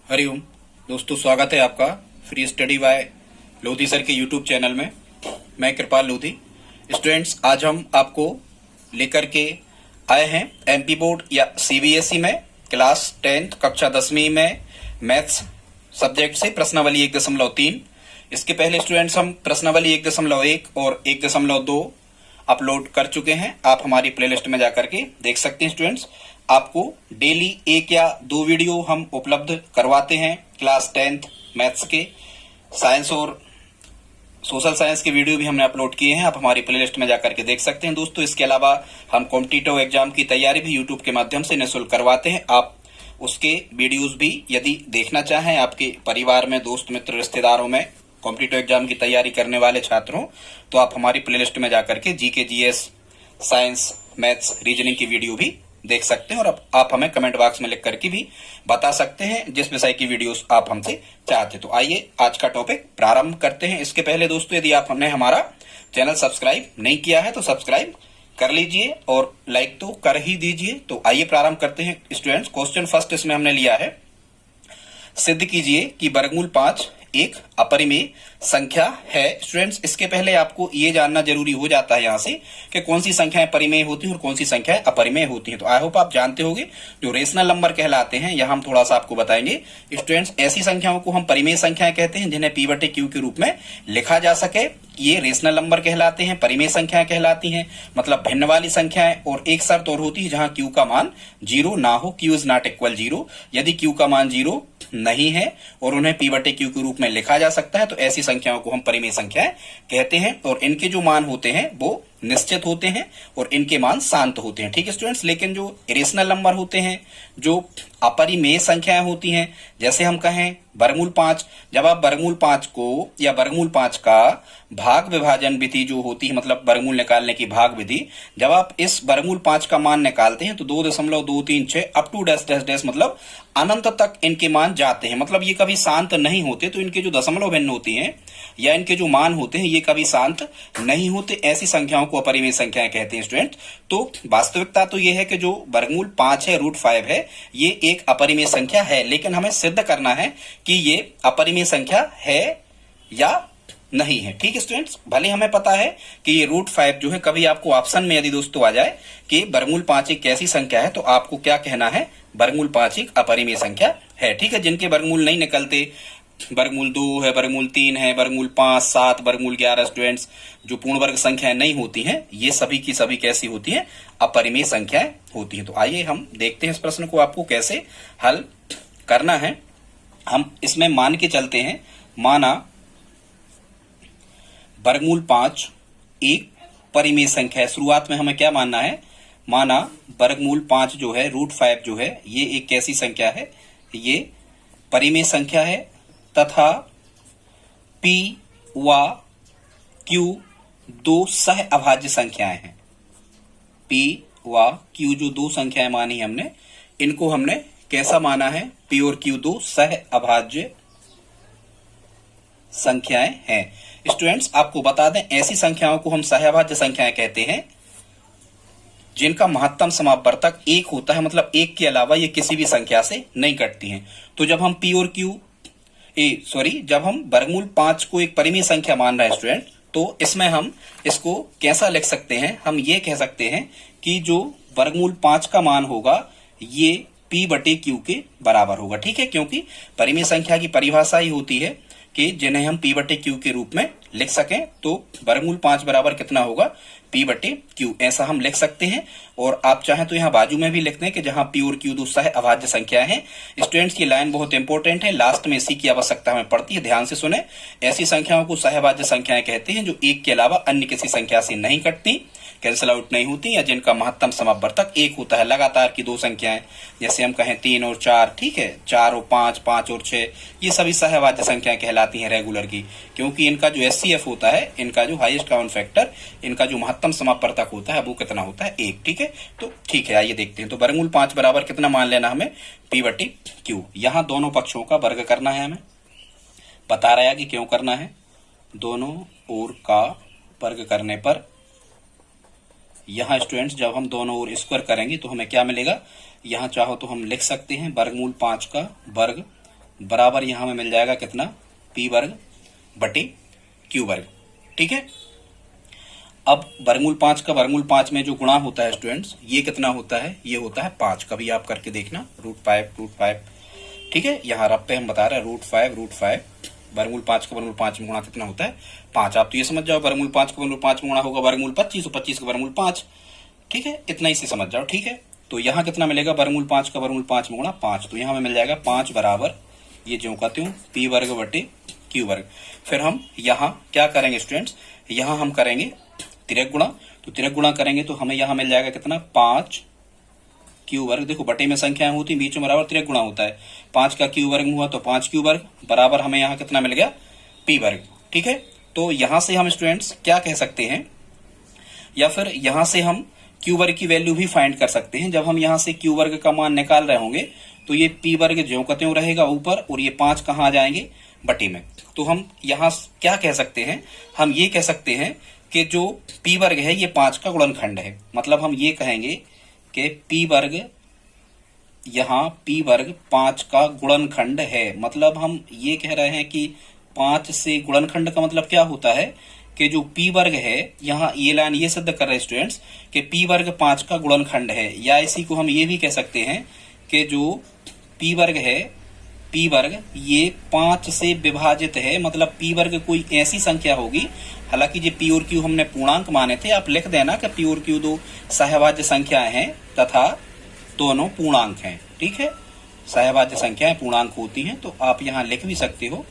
हरिओम दोस्तों, स्वागत है आपका free study bye Lodhi sir के यूट्यूब चैनल में। मैं कृपाल लोधी। स्टूडेंट्स, आज हम आपको लेकर के आए हैं एमपी बोर्ड या सीबीएसई में क्लास 10 कक्षा 10वीं में मैथ्स सब्जेक्ट से प्रश्नावली 1.3। इसके पहले स्टूडेंट्स हम प्रश्नावली 1.1 और 1.2 अपलोड कर चुके हैं। आप हमारी प्लेलिस्ट में जाकर के देख सकते हैं। स्टूडेंट्स, आपको डेली 1 या 2 वीडियो हम उपलब्ध करवाते हैं। क्लास 10th मैथ्स के, साइंस और सोशल साइंस के वीडियो भी हमने अपलोड किए हैं। आप हमारी प्लेलिस्ट में जाकर के देख सकते हैं। दोस्तों, इसके अलावा हम कॉम्पिटिटिव एग्जाम की तैयारी भी यूट्यूब के माध्यम से निःशुल्क करवाते हैं। आप उसके वीडियोज भी यदि देखना चाहें, आपके परिवार में, दोस्त मित्र, रिश्तेदारों में कॉम्पिटिटिव एग्जाम की तैयारी करने वाले छात्रों, तो आप हमारी प्लेलिस्ट में जाकर के GK, GS, science, maths, reasoning की वीडियो भी देख सकते हैं। और आप हमें कमेंट बॉक्स में लिख करके भी बता सकते हैं जिस विषय की वीडियोस आप हमसे चाहते। तो आइए आज का टॉपिक प्रारंभ करते हैं। इसके पहले दोस्तों, यदि आप हमने हमारा चैनल सब्सक्राइब नहीं किया है तो सब्सक्राइब कर लीजिए और लाइक तो कर ही दीजिए। तो आइए प्रारंभ करते हैं। स्टूडेंट्स, क्वेश्चन फर्स्ट इसमें हमने लिया है, सिद्ध कीजिए कि वर्गमूल 5 एक अपरिमेय संख्या है। स्टूडेंट्स, इसके पहले आपको ये जानना जरूरी हो जाता है यहाँ से कि कौन सी संख्याएं परिमेय होती हैं और कौन सी संख्याएं अपरिमेय होती हैं। तो आई होप आप जानते होंगे जो रेशनल नंबर कहलाते हैं, यहाँ हम थोड़ा सा आपको बताएंगे। स्टूडेंट्स, ऐसी संख्याओं को हम परिमेय संख्याएं कहते हैं जिन्हें P/Q के रूप में लिखा जा सके। ये रेशनल नंबर कहलाते हैं, परिमेय संख्याएं कहलाती हैं, मतलब भिन्न वाली संख्याएं। और एक शर्त और होती है जहां Q का मान 0 ना हो, Q इज नॉट इक्वल 0। यदि Q का मान 0 नहीं है और उन्हें P/Q के रूप में लिखा जा सकता है तो ऐसी संख्याओं को हम परिमेय संख्याएं कहते हैं। और इनके जो मान होते हैं वो निश्चित होते हैं और इनके मान शांत होते हैं। ठीक है स्टूडेंट्स, लेकिन जो इरेशनल नंबर होते हैं, जो अपरिमेय संख्याएं होती हैं, जैसे हम कहें वर्गमूल 5, जब आप वर्गमूल 5 को या वर्गमूल 5 का भाग विभाजन विधि जो होती है, मतलब वर्गमूल निकालने की भाग विधि, जब आप इस वर्गमूल 5 का मान निकालते हैं तो 2.236 up to dash dash dash, मतलब अनंत तक इनके मान जाते हैं। मतलब ये कभी शांत नहीं होते। तो इनके जो दशमलव भिन्न होती हैं या इनके जो मान होते हैं ये कभी शांत नहीं होते। ऐसी संख्याओं को अपरिमेय संख्याएं कहते हैं। स्टूडेंट, तो वास्तविकता तो ये है कि जो वर्गमूल 5 है, √5 है, ये एक अपरिमेय संख्या है। लेकिन हमें सिद्ध करना है कि ये अपरिमेय संख्या है या नहीं है। ठीक है स्टूडेंट्स, भले हमें पता है कि ये √5 जो है, कभी आपको ऑप्शन में यदि दोस्तों आ जाए कि वर्गमूल 5 एक कैसी संख्या है, तो आपको क्या कहना है, वर्गमूल 5 एक अपरिमेय संख्या है। ठीक है, जिनके वर्गमूल नहीं निकलते, वर्गमूल 2 है, वर्गमूल 3 है, वर्गमूल 5, 7, वर्गमूल 11, स्टूडेंट्स जो पूर्ण वर्ग संख्याएं नहीं होती हैं, ये सभी की सभी कैसी होती हैं, अपरिमेय संख्याएं होती हैं। तो आइए हम देखते हैं इस प्रश्न को आपको कैसे हल करना है। हम इसमें मान के चलते हैं, माना वर्गमूल 5 एक परिमेय संख्या है। शुरुआत में हमें क्या मानना है, माना वर्गमूल 5 जो है, √5 जो है, ये एक कैसी संख्या है, ये परिमेय संख्या है तथा P व Q दो सह अभाज्य संख्याएं हैं। P व Q जो दो संख्याएं मानी हमने, इनको हमने कैसा माना है, P और Q दो सह अभाज्य संख्याएं हैं। स्टूडेंट्स, आपको बता दें, ऐसी संख्याओं को हम सहअभाज्य संख्याएं कहते हैं जिनका महत्तम समापवर्तक 1 होता है, मतलब 1 के अलावा ये किसी भी संख्या से नहीं कटती हैं। तो जब हम P और Q जब हम वर्गमूल 5 को एक परिमेय संख्या मान रहे हैं स्टूडेंट, तो इसमें हम इसको कैसा लिख सकते हैं, हम ये कह सकते हैं कि जो वर्गमूल 5 का मान होगा ये P/Q के बराबर होगा। ठीक है, क्योंकि परिमेय संख्या की परिभाषा ही होती है कि जिन्हें हम P/Q के रूप में लिख सकें। तो वर्गमूल 5 बराबर कितना होगा, P/Q, ऐसा हम लिख सकते हैं। और आप चाहें तो यहाँ बाजू में भी लिख दें कि जहां P और Q दो सह अभाज्य संख्या है। स्टूडेंट्स, ये लाइन बहुत इंपॉर्टेंट है, लास्ट में इसी की आवश्यकता हमें पड़ती है, ध्यान से सुने। ऐसी संख्याओं को सहअभाज्य संख्याएं कहते हैं जो 1 के अलावा अन्य किसी संख्या से नहीं कटती, कैंसिल आउट नहीं होती, या जिनका महत्तम समापवर्तक 1 होता है। लगातार की दो संख्याएं, जैसे हम कहें 3 और 4, ठीक है, 4 और 5, 5 और 6, ये सभी सहअभाज्य संख्याएं कहलाती हैं रेगुलर की, क्योंकि इनका जो HCF होता है, इनका जो हाईएस्ट कॉमन फैक्टर, इनका जो महत्तम समापवर्तक होता है वो कितना होता है, 1। ठीक है, तो ठीक है, आइए देखते हैं। तो वर्गमूल 5 बराबर कितना मान लेना हमें, P/Q। यहाँ दोनों पक्षों का वर्ग करना है, हमें बता रहा है कि क्यों करना है। दोनों ओर का वर्ग करने पर यहाँ स्टूडेंट्स जब हम दोनों ओर स्क्वायर करेंगे तो हमें क्या मिलेगा, यहाँ चाहो तो हम लिख सकते हैं वर्गमूल 5 का वर्ग बराबर यहाँ में मिल जाएगा कितना, p वर्ग बटे q वर्ग। ठीक है, अब वर्गमूल 5 का वर्गमूल 5 में जो गुणा होता है स्टूडेंट्स, ये कितना होता है, ये होता है 5। कभी आप करके देखना, √5। ठीक है, यहाँ रब पे हम बता रहे हैं √5 वर्गमूल 5 का वर्गमूल 5 में गुणा कितना होता है, 5। आप तो ये समझ जाओ वर्गमूल 5 का वर्गमूल 5 में गुणा होगा वर्गमूल 25, 25 का वर्गमूल 5। ठीक है, इतना ही से समझ जाओ। ठीक है, तो यहाँ कितना मिलेगा, वर्गमूल 5 का वर्गमूल 5 में गुणा 5, तो यहाँ में मिल जाएगा 5 बराबर ये जो कहते हूँ p वर्ग बटे q वर्ग। फिर हम यहाँ क्या करेंगे स्टूडेंट्स, यहाँ हम करेंगे तिर्यक गुणा, तो तिर्यक गुणा करेंगे तो हमें यहाँ मिल जाएगा कितना, 5 q वर्ग। देखो बटे में संख्याएं होती, बीच में बराबर तिर्यक गुणा होता है, 5 का q वर्ग हुआ तो 5 q वर्ग बराबर हमें यहाँ कितना मिल गया, p वर्ग। ठीक है, तो यहाँ से हम स्टूडेंट्स क्या कह सकते हैं, या फिर यहाँ से हम q वर्ग की वैल्यू भी फाइंड कर सकते हैं। जब हम यहाँ से q वर्ग का मान निकाल रहे होंगे तो ये p वर्ग ज्यों का त्यों रहेगा ऊपर, और ये 5 कहाँ आ जाएंगे, बटे में। तो हम यहाँ क्या कह सकते हैं, हम ये कह सकते हैं कि जो p वर्ग है ये 5 का गुणनखंड है। मतलब हम ये कहेंगे कि p वर्ग, यहाँ p वर्ग 5 का गुणनखंड है। मतलब हम ये कह रहे हैं कि 5 से गुणनखंड का मतलब क्या होता है कि जो p वर्ग है, यहाँ ये लाइन ये सिद्ध कर रहे हैं स्टूडेंट्स कि p वर्ग 5 का गुणनखंड है। या इसी को हम ये भी कह सकते हैं कि जो p वर्ग है, p वर्ग ये 5 से विभाजित है। मतलब p वर्ग कोई ऐसी संख्या होगी, हालांकि ये p और q हमने पूर्णांक माने थे, आप लिख देना कि p और q दो सहभाज्य संख्याएं हैं तथा दोनों पूर्णांक हैं। ठीक है, सहभाज्य संख्याएं पूर्णांक होती हैं, तो आप यहाँ लिख भी सकते हो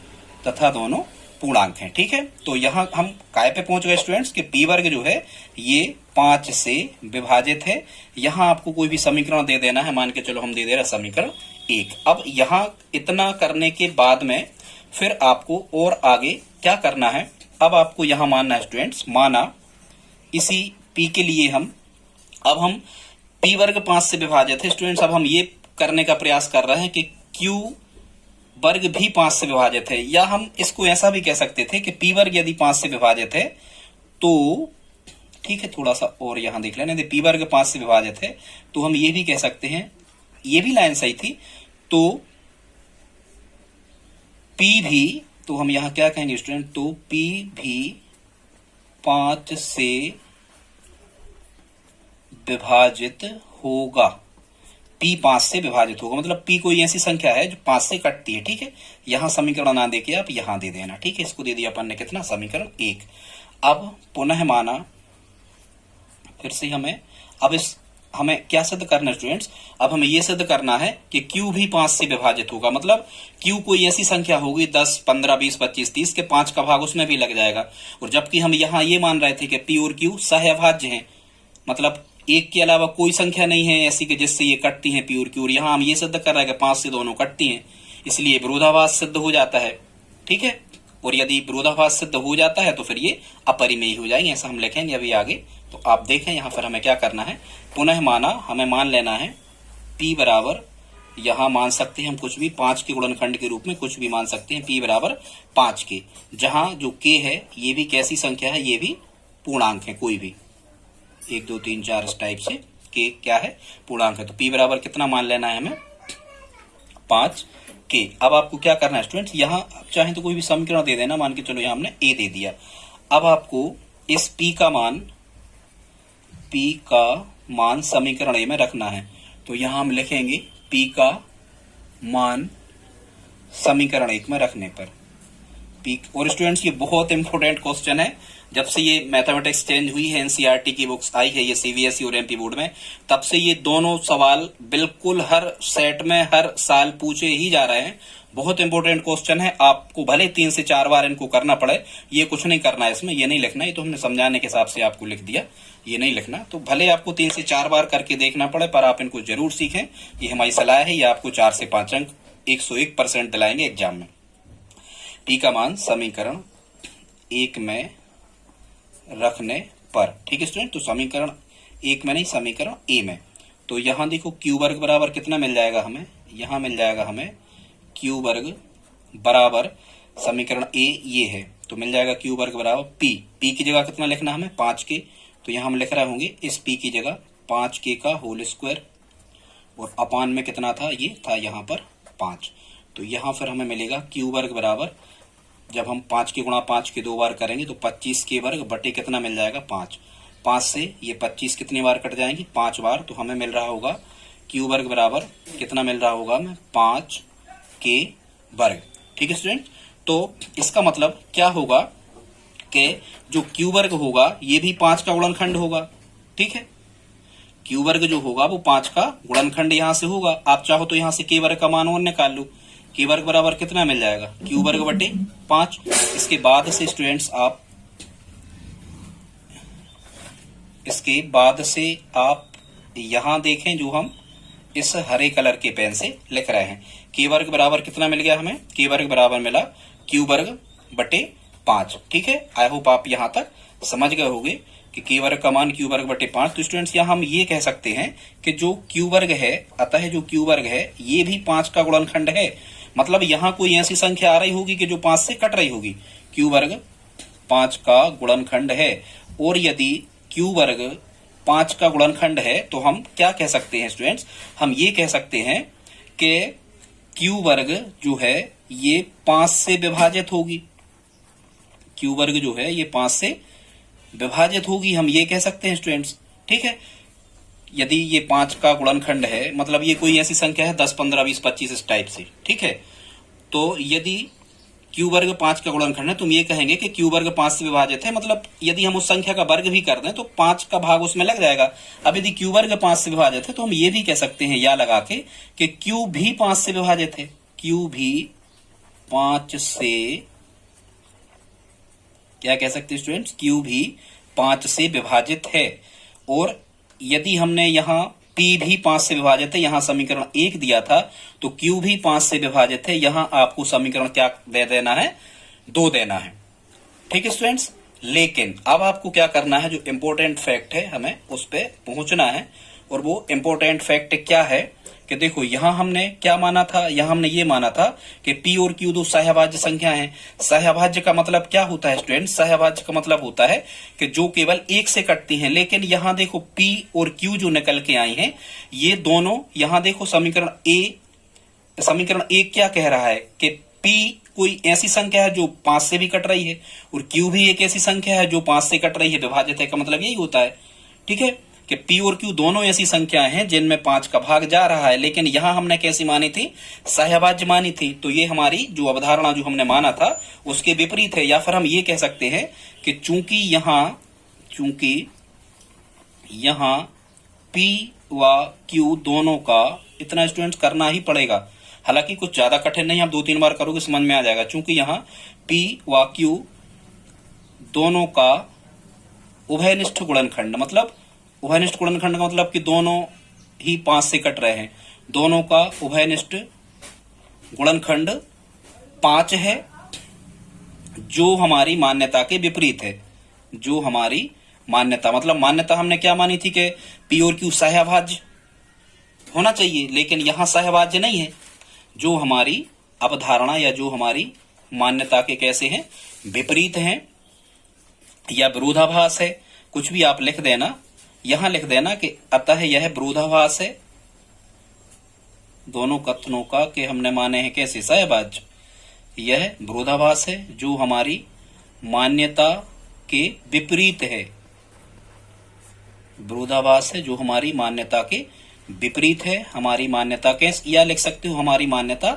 तथा दोनों पूर्णांक हैं। ठीक है, तो यहाँ हम काय पे पहुंच गए स्टूडेंट्स कि p वर्ग जो है ये 5 से विभाजित है। यहाँ आपको कोई भी समीकरण दे देना है, मान के चलो हम दे दे रहे समीकरण 1। अब यहाँ इतना करने के बाद में फिर आपको और आगे क्या करना है, अब आपको यहाँ मानना है स्टूडेंट्स, माना इसी p के लिए हम p वर्ग 5 से विभाजित है स्टूडेंट्स। अब हम ये करने का प्रयास कर रहे हैं कि q वर्ग भी 5 से विभाजित है, या हम इसको ऐसा भी कह सकते थे कि p वर्ग यदि 5 से विभाजित है तो, ठीक है, थोड़ा सा और यहाँ देख लेना, यदि p वर्ग 5 से विभाजित है तो हम ये भी कह सकते हैं, ये भी लाइन सही थी, तो p भी, तो हम यहाँ क्या कहेंगे स्टूडेंट, तो p भी 5 से विभाजित होगा। p 5 से विभाजित होगा, मतलब p कोई ऐसी संख्या है जो 5 से कटती है। ठीक है, यहाँ समीकरण ना देके आप यहाँ दे देना। ठीक है, इसको दे दिया अपन ने कितना, समीकरण 1। अब पुनः माना, फिर से हमें क्या सिद्ध करना है स्टूडेंट्स, अब हमें यह सिद्ध करना है कि q भी 5 से विभाजित होगा। मतलब q कोई ऐसी संख्या होगी 10, 15, 20, 25, 30 के 5 का भाग उसमें भी लग जाएगा। और जबकि हम यहाँ ये मान रहे थे कि p और q सहअभाज्य हैं, मतलब एक के अलावा कोई संख्या नहीं है ऐसी कि जिससे ये कटती हैं p और q। और यहाँ हम ये सिद्ध कर रहे हैं कि 5 से दोनों कटती हैं, इसलिए विरोधाभास सिद्ध हो जाता है। ठीक है, और यदि विरोधाभास सिद्ध हो जाता है तो फिर ये अपरिमेय हो जाएंगे, ऐसा हम लिखेंगे अभी आगे। तो आप देखें यहाँ पर हमें क्या करना है, पुनः माना, हमें मान लेना है p बराबर, यहाँ मान सकते हैं हम कुछ भी 5 के गुणनखंड के रूप में कुछ भी मान सकते हैं, p बराबर 5 के, जहाँ जो k है ये भी कैसी संख्या है, ये भी पूर्णांक है, कोई भी 1 2 3 4 इस टाइप से k क्या है, पूर्णांक है। तो p बराबर कितना मान लेना है हमें, 5 k। अब आपको क्या करना है स्टूडेंट्स, यहाँ आप चाहें तो कोई भी समीकरण दे देना, मान के चलो यहाँ हमने a दे दिया। अब आपको इस p का मान समीकरण a में रखना है, तो यहाँ हम लिखेंगे p का मान समीकरण 1 में रखने पर p। और स्टूडेंट्स ये बहुत इंपॉर्टेंट क्वेश्चन है, जब से ये मैथमेटिक्स चेंज हुई है, एनसीईआरटी की बुक्स आई है ये सीबीएसई और एमपी बोर्ड में, तब से ये दोनों सवाल बिल्कुल हर सेट में हर साल पूछे ही जा रहे हैं। बहुत इंपॉर्टेंट क्वेश्चन है, आपको भले 3 से 4 बार इनको करना पड़े, ये कुछ नहीं करना है इसमें, ये नहीं लिखना, ये तो हमने समझाने के हिसाब से आपको लिख दिया, ये नहीं लिखना। तो भले आपको 3 से 4 बार करके देखना पड़े, पर आप इनको जरूर सीखें, ये हमारी सलाह है। ये आपको 4 से 5 अंक 101% दिलाएंगे एग्जाम में। p का मान समीकरण 1 में रखने पर, ठीक है स्टूडेंट, तो समीकरण 1 में नहीं, समीकरण a में। तो यहाँ देखो q वर्ग बराबर कितना मिल जाएगा हमें, यहाँ मिल जाएगा हमें q वर्ग बराबर समीकरण a ये है, तो मिल जाएगा q वर्ग बराबर p की जगह कितना लिखना हमें, 5k। तो यहाँ हम लिख रहे होंगे इस p की जगह 5k का होल स्क्वायर, और अपान में कितना था, ये था यहाँ पर 5। तो यहाँ फिर हमें मिलेगा क्यू वर्ग बराबर, जब हम 5 के गुणा 5 के 2 बार करेंगे तो 25 के वर्ग बटे कितना मिल जाएगा 5। 5 से ये 25 कितनी बार कट जाएंगी 5 बार, तो हमें मिल रहा होगा क्यू वर्ग बराबर कितना मिल रहा होगा हमें 5 के वर्ग। ठीक है स्टूडेंट, तो इसका मतलब क्या होगा कि जो क्यू वर्ग होगा ये भी 5 का गुणनखंड होगा। ठीक है, क्यू वर्ग जो होगा वो 5 का गुणनखंड यहां से होगा। आप चाहो तो यहां से के वर्ग का मान और निकाल लो। के वर्ग बराबर कितना मिल जाएगा क्यू वर्ग बटे 5। इसके बाद से स्टूडेंट्स आप यहां देखें जो हम इस हरे कलर के पेन से लिख रहे हैं। के वर्ग बराबर कितना मिल गया हमें, के वर्ग बराबर मिला क्यू वर्ग बटे 5। ठीक है, आई होप आप यहां तक समझ गए होंगे कि के वर्ग का मान क्यू वर्ग बटे 5। तो स्टूडेंट्स यहाँ हम ये कह सकते हैं कि जो क्यू वर्ग है, अतः जो क्यू वर्ग है ये भी 5 का गुणनखंड है। मतलब यहाँ कोई ऐसी संख्या आ रही होगी कि जो 5 से कट रही होगी। क्यू वर्ग 5 का गुणनखंड है, और यदि क्यू वर्ग 5 का गुणनखंड है तो हम क्या कह सकते हैं स्टूडेंट्स, हम ये कह सकते हैं कि क्यू वर्ग जो है ये 5 से विभाजित होगी। क्यू वर्ग जो है ये 5 से विभाजित होगी, हम ये कह सकते हैं स्टूडेंट्स। ठीक है, यदि ये 5 का गुणनखंड है, मतलब ये कोई ऐसी संख्या है 10, 15, 20, 25 इस टाइप से। ठीक है, तो यदि क्यू वर्ग 5 का गुणनखंड है तो हम ये कहेंगे कि क्यू वर्ग 5 से विभाजित है। मतलब यदि हम उस संख्या का वर्ग भी कर दें तो 5 का भाग उसमें लग जाएगा। अब यदि क्यू वर्ग 5 से विभाजित है तो हम ये भी कह सकते हैं या लगा के कि क्यू भी 5 से विभाजित है। क्यू भी 5 से, क्या कह सकते हैं स्टूडेंट्स, क्यू भी 5 से विभाजित है। और यदि हमने यहाँ P भी 5 से विभाजित है, यहाँ समीकरण 1 दिया था, तो Q भी 5 से विभाजित है, यहाँ आपको समीकरण क्या दे देना है, 2 देना है। ठीक है स्टूडेंट्स, लेकिन अब आपको क्या करना है, जो इम्पोर्टेंट फैक्ट है हमें उस पर पहुंचना है। और वो इम्पोर्टेंट फैक्ट क्या है कि देखो यहाँ हमने क्या माना था, यहाँ हमने ये माना था कि P और Q दो सहभाज्य संख्या हैं। सहभाज्य का मतलब क्या होता है स्टूडेंट, सहभाज्य का मतलब होता है कि जो केवल एक से कटती हैं। लेकिन यहाँ देखो P और Q जो निकल के आई हैं ये दोनों, यहाँ देखो समीकरण एक क्या कह रहा है कि P कोई ऐसी संख्या है जो 5 से भी कट रही है और Q भी एक ऐसी संख्या है जो 5 से कट रही है, विभाजित है का मतलब यही होता है। ठीक है, कि P और Q दोनों ऐसी संख्याएं हैं जिनमें 5 का भाग जा रहा है। लेकिन यहां हमने कैसी मानी थी, सहभाज्य मानी थी। तो ये हमारी जो अवधारणा जो हमने माना था उसके विपरीत है। या फिर हम ये कह सकते हैं कि चूंकि यहां P व Q दोनों का इतना स्टूडेंट्स करना ही पड़ेगा, हालांकि कुछ ज्यादा कठिन नहीं, आप 2-3 बार करोगे समझ में आ जाएगा। चूंकि यहाँ P व Q दोनों का उभयनिष्ठ गुणनखंड, मतलब उभयनिष्ठ गुणनखंड का मतलब कि दोनों ही 5 से कट रहे हैं, दोनों का उभयनिष्ठ गुणनखंड 5 है, जो हमारी मान्यता के विपरीत है। जो हमारी मान्यता, मतलब मान्यता हमने क्या मानी थी कि P और Q सहभाज्य होना चाहिए, लेकिन यहां सहभाज्य नहीं है। जो हमारी अवधारणा या जो हमारी मान्यता के कैसे हैं, विपरीत हैं या विरोधाभास है, कुछ भी आप लिख देना। यहां लिख देना कि अतः यह विरोधाभास है दोनों कथनों का कि हमने माने हैं कैसे सहभाज्य। यह विरोधाभास है जो हमारी मान्यता के विपरीत है, विरोधाभास है जो हमारी मान्यता के विपरीत है। हमारी मान्यता कैसे, या लिख सकते हो हमारी मान्यता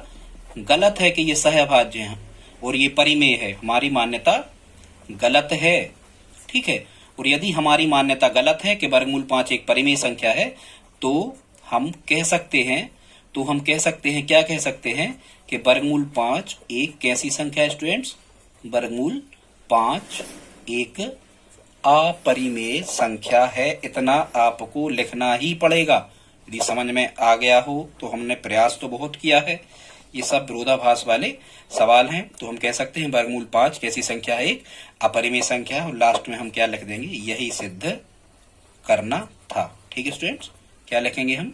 गलत है कि ये सहभाज्य है और ये परिमेय है, हमारी मान्यता गलत है। ठीक है, और यदि हमारी मान्यता गलत है कि वर्गमूल 5 एक परिमेय संख्या है, तो हम कह सकते हैं क्या कह सकते हैं कि वर्गमूल 5 एक कैसी संख्या है स्टूडेंट्स, वर्गमूल 5 एक अपरिमेय संख्या है। इतना आपको लिखना ही पड़ेगा। यदि समझ में आ गया हो तो हमने प्रयास तो बहुत किया है। ये सब विरोधाभास वाले सवाल हैं, तो हम कह सकते हैं वर्गमूल 5 कैसी संख्या है, एक अपरिमेय संख्या है। और लास्ट में हम क्या लिख देंगे, यही सिद्ध करना था। ठीक है स्टूडेंट्स, क्या लिखेंगे हम,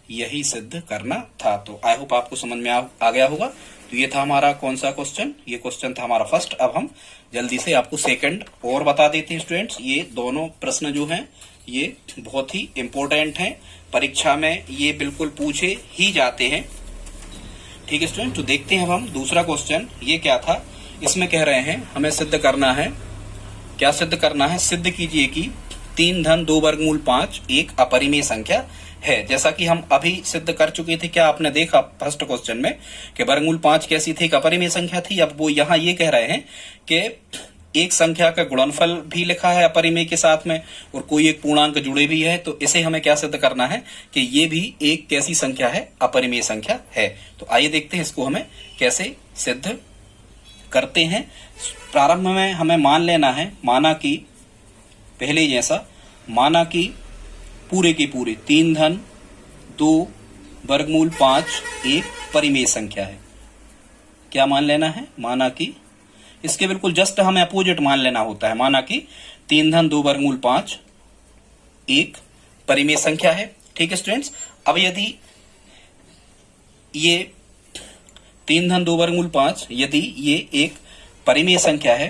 यही सिद्ध करना था। तो आई होप आपको समझ में आ गया होगा। तो ये था हमारा कौन सा क्वेश्चन, ये क्वेश्चन था हमारा फर्स्ट। अब हम जल्दी से आपको सेकंड और बता देते हैं स्टूडेंट्स। ये दोनों प्रश्न जो हैं ये बहुत ही इंपॉर्टेंट हैं, परीक्षा में ये बिल्कुल पूछे ही जाते हैं। ठीक है स्टूडेंट, तो देखते हैं अब हम दूसरा क्वेश्चन। ये क्या था, इसमें कह रहे हैं हमें सिद्ध करना है, क्या सिद्ध करना है, सिद्ध कीजिए कि 3 धन 2 वर्गमूल 5 एक अपरिमेय संख्या है। जैसा कि हम अभी सिद्ध कर चुके थे, क्या आपने देखा फर्स्ट क्वेश्चन में कि वर्गमूल 5 कैसी थी, एक अपरिमेय संख्या थी। अब वो यहाँ ये कह रहे हैं कि एक संख्या का गुणनफल भी लिखा है अपरिमेय के साथ में और कोई एक पूर्णांक जुड़े भी है, तो इसे हमें क्या सिद्ध करना है कि ये भी एक कैसी संख्या है, अपरिमेय संख्या है। तो आइए देखते हैं इसको हमें कैसे सिद्ध करते हैं। प्रारंभ में हमें मान लेना है, माना कि पहले जैसा, माना कि पूरे के पूरे 3 धन 2 वर्गमूल 5 एक परिमेय संख्या है। क्या मान लेना है, माना कि इसके बिल्कुल जस्ट हमें अपोजिट मान लेना होता है। माना कि 3 धन 2 वर्गमूल 5 एक परिमेय संख्या है। ठीक है स्टूडेंट्स, अब यदि ये 3 धन 2 वर्गमूल 5 यदि ये एक परिमेय संख्या है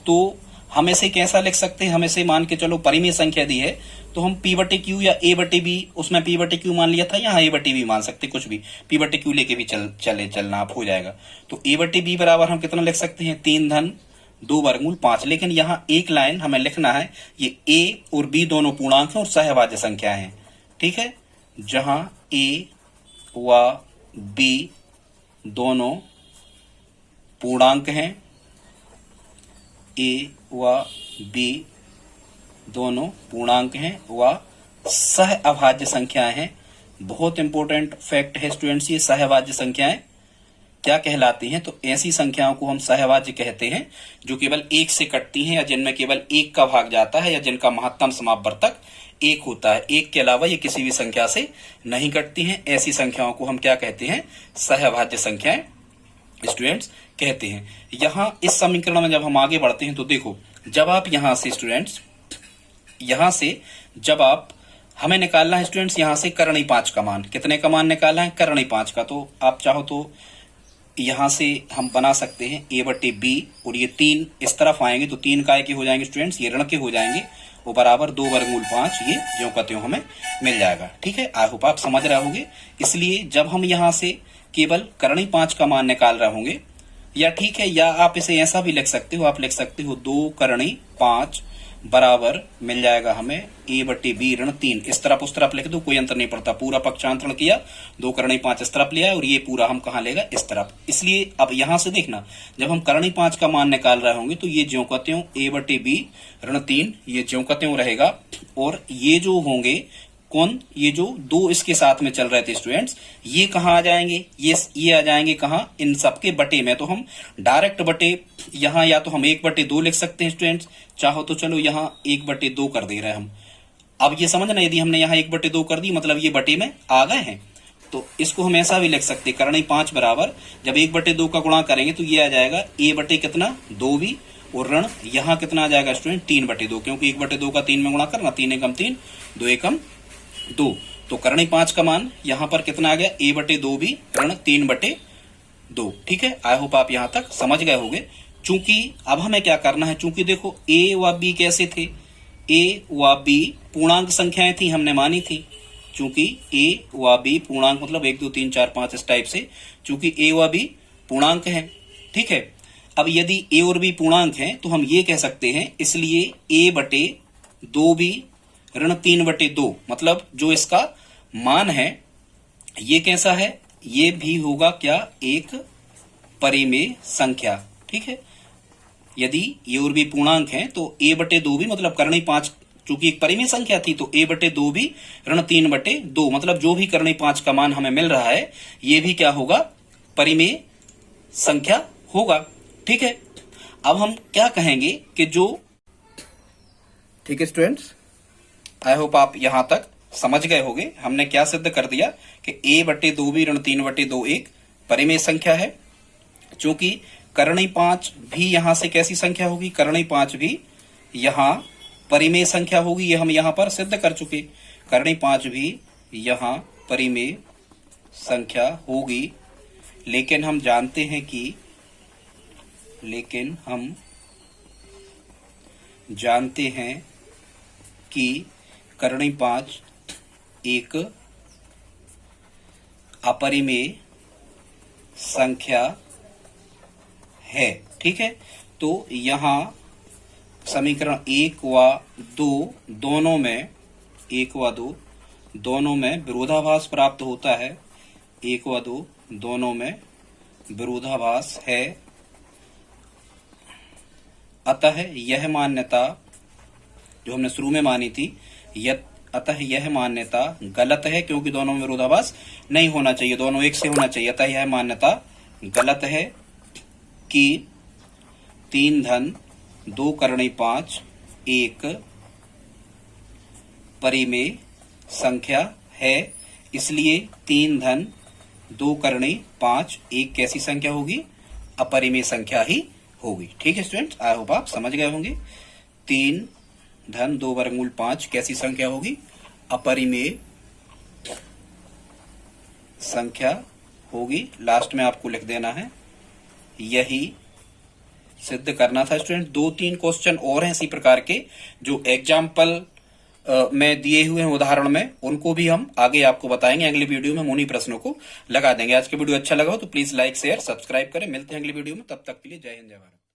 तो हम इसे कैसा लिख सकते हैं, हम इसे मान के चलो परिमेय संख्या दी है तो हम p बटे क्यू या a बटे बी, उसमें p बटे क्यू मान लिया था, यहाँ a बटे बी मान सकते, कुछ भी p बटे क्यू लेके भी चलना आप हो जाएगा। तो a बटे बी बराबर हम कितना लिख सकते हैं, 3 धन 2 वर्गमूल 5। लेकिन यहाँ एक लाइन हमें लिखना है, ये a और b दोनों पूर्णांक हैं और सहभाज्य संख्या है। ठीक है, जहां a व b दोनों पूर्णांक हैं, a व b दोनों पूर्णांक हैं व सह अभाज्य संख्याएं हैं। बहुत इंपॉर्टेंट फैक्ट है स्टूडेंट्स, ये सहभाज्य संख्याएं क्या कहलाती हैं, तो ऐसी संख्याओं को हम सहभाज्य कहते हैं जो केवल एक से कटती हैं या जिनमें केवल एक का भाग जाता है या जिनका महत्तम समापवर्तक एक होता है। एक के अलावा ये किसी भी संख्या से नहीं कटती हैं। ऐसी संख्याओं को हम क्या कहते हैं, सहभाज्य संख्याएं स्टूडेंट्स कहते हैं। यहाँ इस समीकरण में जब हम आगे बढ़ते हैं तो देखो, जब आप यहाँ से स्टूडेंट्स, यहाँ से जब आप हमें निकालना है स्टूडेंट्स, यहाँ से करणी 5 का मान, कितने का मान निकालना है, करणी 5 का। तो आप चाहो तो यहाँ से हम बना सकते हैं a बटे बी, और ये 3 इस तरफ आएंगे तो 3 काय के हो जाएंगे स्टूडेंट्स, ये ऋण के हो जाएंगे, वो बराबर 2 वर्गमूल 5, ये ज्यों का त्यों हमें मिल जाएगा। ठीक है, आई होप आप समझ रहे होंगे। इसलिए जब हम यहाँ से केवल करणी 5 का मान निकाल रहे होंगे, या ठीक है, या आप इसे ऐसा भी लिख सकते हो, आप लिख सकते हो 2 करणी 5 बराबर मिल जाएगा हमें a बटे बी ऋण 3। इस तरफ उस तरफ लिख दो, कोई अंतर नहीं पड़ता, पूरा पक्षांतरण किया, 2 करणी 5 इस तरफ लिया और ये पूरा हम कहाँ लेगा, इस तरफ। इसलिए अब यहां से देखना, जब हम करणी 5 का मान निकाल रहे होंगे तो ये ज्यों का त्यों a बटे बी ऋण 3 ये ज्यों का त्यों रहेगा। और ये जो होंगे कौन, ये जो 2 इसके साथ में चल रहे थे स्टूडेंट्स, ये कहाँ आ जाएंगे, ये आ जाएंगे कहाँ, इन सबके बटे में। तो हम डायरेक्ट बटे, यहाँ या तो हम 1 बटे 2 लिख सकते हैं स्टूडेंट्स, चाहो तो चलो यहाँ 1 बटे 2 कर दे रहे हैं हम। अब ये समझना, यदि हमने यहाँ 1 बटे 2 कर दी मतलब ये बटे में आ गए हैं, तो इसको हम ऐसा भी लिख सकते हैं, करणी 5 बराबर जब 1 बटे 2 का गुणा करेंगे तो ये आ जाएगा a बटे कितना 2b, और ऋण यहाँ कितना आ जाएगा स्टूडेंट 3 बटे 2, क्योंकि 1 बटे 2 का 3 में गुणा करना, 3 एकम 3, 2 एकम 2। तो करणी 5 का मान यहाँ पर कितना आ गया, a बटे 2b ऋण 3 बटे 2। ठीक है, आई होप आप यहाँ तक समझ गए होंगे। चूंकि अब हमें क्या करना है, चूंकि देखो a व b कैसे थे, a व b पूर्णांक संख्याएं थी, हमने मानी थी। चूंकि a व b पूर्णांक मतलब 1 2 3 4 5 इस टाइप से, चूंकि a व b पूर्णांक है। ठीक है, अब यदि a और b पूर्णांक हैं तो हम ये कह सकते हैं, इसलिए a बटे 2b ऋण 3 बटे 2, मतलब जो इसका मान है ये कैसा है, ये भी होगा क्या, एक परिमेय संख्या। ठीक है, यदि ये और भी पूर्णांक हैं तो a बटे 2 भी मतलब करणी 5 चूंकि एक परिमेय संख्या थी तो a बटे 2 भी ऋण 3 बटे 2, मतलब जो भी करणी 5 का मान हमें मिल रहा है ये भी क्या होगा, परिमेय संख्या होगा। ठीक है, अब हम क्या कहेंगे कि जो, ठीक है स्टूडेंट्स, आई होप आप यहां तक समझ गए होंगे। हमने क्या सिद्ध कर दिया कि a बटे 2 भी ऋण 3 बटे 2 एक परिमेय संख्या है। चूंकि करणी 5 भी यहां से कैसी संख्या होगी, करणी 5 भी यहां परिमेय संख्या होगी, ये हम यहां पर सिद्ध कर चुके। करणी 5 भी यहां परिमेय संख्या होगी, लेकिन हम जानते हैं कि, करणी 5 एक अपरिमेय संख्या है। ठीक है, तो यहां समीकरण 1 व 2 दोनों में 1 व 2 दोनों में विरोधाभास प्राप्त होता है। 1 व 2 दोनों में विरोधाभास है, अतः यह मान्यता जो हमने शुरू में मानी थी, अतः यह मान्यता गलत है, क्योंकि दोनों में विरोधाभास नहीं होना चाहिए, दोनों एक से होना चाहिए। अतः यह मान्यता गलत है कि 3 धन 2 करणी 5 एक परिमेय संख्या है। इसलिए 3 धन 2 करणी 5 एक कैसी संख्या होगी? अपरिमेय संख्या ही होगी। ठीक है स्टूडेंट्स, आई होप आप समझ गए होंगे। 3 धन 2 वर्गमूल 5 कैसी संख्या होगी? अपरिमेय संख्या होगी। लास्ट में आपको लिख देना है, यही सिद्ध करना था। स्टूडेंट 2-3 क्वेश्चन और हैं इसी प्रकार के जो एग्जाम्पल में दिए हुए हैं उदाहरण में, उनको भी हम आगे आपको बताएंगे। अगली वीडियो में हम उन्हीं प्रश्नों को लगा देंगे। आज का वीडियो अच्छा लगा हो तो प्लीज लाइक शेयर सब्सक्राइब करें। मिलते हैं अगली वीडियो में, तब तक के लिए जय हिंद जय भारत।